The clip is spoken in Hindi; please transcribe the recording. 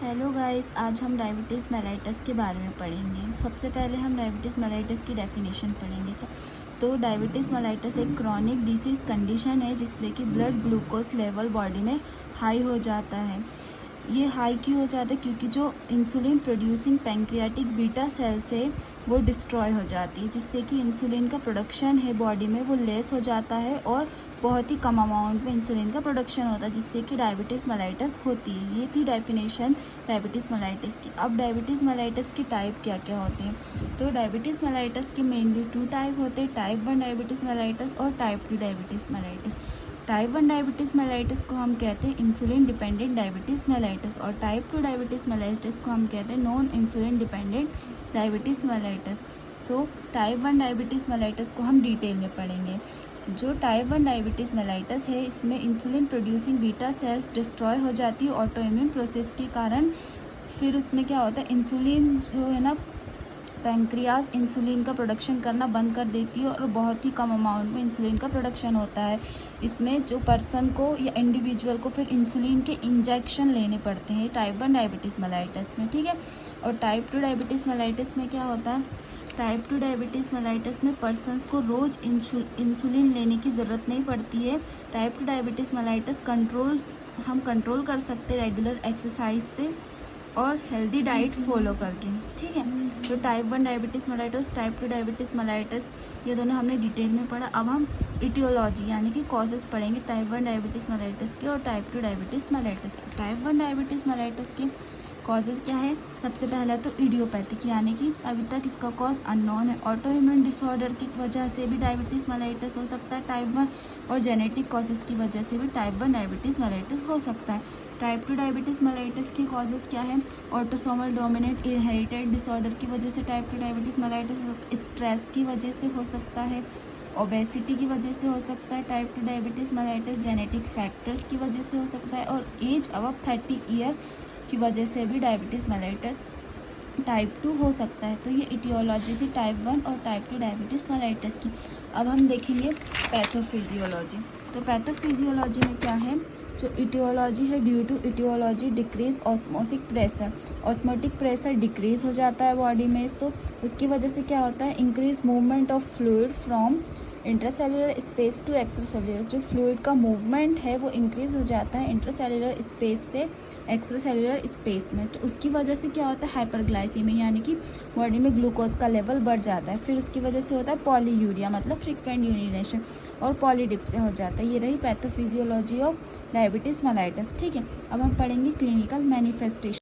हेलो गाइस, आज हम डायबिटीज़ मेलाइटस के बारे में पढ़ेंगे। सबसे पहले हम डायबिटीज़ मेलाइटस की डेफिनेशन पढ़ेंगे। तो डायबिटीज़ मेलाइटस एक क्रॉनिक डिसीज़ कंडीशन है जिसमें कि ब्लड ग्लूकोज लेवल बॉडी में हाई हो जाता है। ये हाई क्यों हो जाता है? क्योंकि जो insulin producing pancreatic beta cells है वो डिस्ट्रॉय हो जाती है, जिससे कि इंसुलिन का प्रोडक्शन है बॉडी में वो लेस हो जाता है और बहुत ही कम अमाउंट में इंसुलिन का प्रोडक्शन होता है, जिससे कि डायबिटीज़ मेलाइटस होती है। ये थी डेफिनेशन डायबिटीज़ मेलाइटस की। अब डायबिटीज़ मेलाइटस की टाइप क्या क्या होते हैं? तो डायबिटीज़ मेलाइटस के मेनली 2 टाइप होते हैं, टाइप 1 डायबिटीज़ मेलाइटस और type 2 diabetes mellitus. Type 1 diabetes mellitus को हम कहते हैं इंसुलिन डिपेंडेंट डायबिटीज़ मेलाइटस और टाइप 2 डायबिटीज़ मेलाइटस को हम कहते हैं non insulin dependent diabetes mellitus. So type 1 diabetes mellitus को हम डिटेल में पढ़ेंगे। जो टाइप 1 डायबिटीज़ मेलाइटस है, इसमें insulin producing beta cells destroy हो जाती है ऑटो इम्यून प्रोसेस के कारण। फिर उसमें क्या होता है, इंसुलिन जो है ना, पैंक्रियाज इंसुलिन का प्रोडक्शन करना बंद कर देती है और बहुत ही कम अमाउंट में इंसुलिन का प्रोडक्शन होता है। इसमें जो पर्सन को या इंडिविजुअल को फिर इंसुलिन के इंजेक्शन लेने पड़ते हैं टाइप 1 डायबिटीज़ मेलाइटस में, ठीक है। और टाइप 2 डायबिटीज़ मेलाइटस में क्या होता है? टाइप 2 डायबिटीज़ मेलाइटस में पर्सन्स को रोज़ इंसुलिन लेने की ज़रूरत नहीं पड़ती है। टाइप 2 डायबिटीज़ मेलाइटस हम कंट्रोल कर सकते हैं रेगुलर एक्सरसाइज से और हेल्दी डाइट फॉलो करके, ठीक है। तो type 1 diabetes mellitus, type 2 diabetes mellitus, ये दोनों हमने डिटेल में पढ़ा। अब हम इटियोलॉजी यानी कि कॉजेज़ पढ़ेंगे टाइप 1 डायबिटीज़ मेलाइटस के और टाइप 2 डायबिटीज़ मेलाइटस के। टाइप 1 डायबिटीज़ मेलाइटस के कॉजेज़ क्या है? सबसे पहला तो इडियोपैथिक, यानी कि अभी तक इसका कॉज अननोन है। ऑटो इम्यून डिसऑर्डर की वजह से भी डायबिटीज़ मेलाइटस हो सकता है टाइप 1, और जेनेटिक कॉजेज़ की वजह से भी टाइप 1 डायबिटीज़ मेलाइटस हो सकता है। टाइप 2 डायबिटीज़ मेलाइटस की कॉजेज़ क्या है? ऑटोसोमल डोमिनेंट इनहेरिटेड डिसऑर्डर की वजह से टाइप 2 डायबिटीज़ मेलाइटस, स्ट्रेस की वजह से हो सकता है, ओबेसिटी की वजह से हो सकता है type 2 diabetes mellitus, genetic factors की वजह से हो सकता है, और एज अबव 30 ईयर की वजह से भी डायबिटीज़ मेलाइटस टाइप 2 हो सकता है। तो ये इटियोलॉजी थी टाइप 1 और टाइप 2 डायबिटीज़ मेलाइटस की। अब हम देखेंगे पैथोफिजियोलॉजी। तो पैथोफिजियोलॉजी में क्या है? जो इटियोलॉजी है, due to aetiology decrease osmotic pressure, osmotic pressure decrease हो जाता है बॉडी में, तो उसकी वजह से क्या होता है? Increase movement of fluid from intracellular space to extracellular. जो फ्लूइड का मूवमेंट है वो इंक्रीज हो जाता है इंट्रासेलुलर स्पेस से एक्स्ट्रासेलुलर स्पेस में, तो उसकी वजह से क्या होता है? हाइपरग्लाइसीमिया, यानी कि बॉडी में ग्लूकोज का लेवल बढ़ जाता है। फिर उसकी वजह से होता है पॉलीयूरिया, मतलब फ्रिक्वेंट यूरिनेशन, और पॉलीडिप्सिया हो जाता है। ये रही पैथोफिजियोलॉजी ऑफ डायबिटीज़ मेलाइटस, ठीक है। अब हम पढ़ेंगे क्लिनिकल मैनिफेस्टेशन।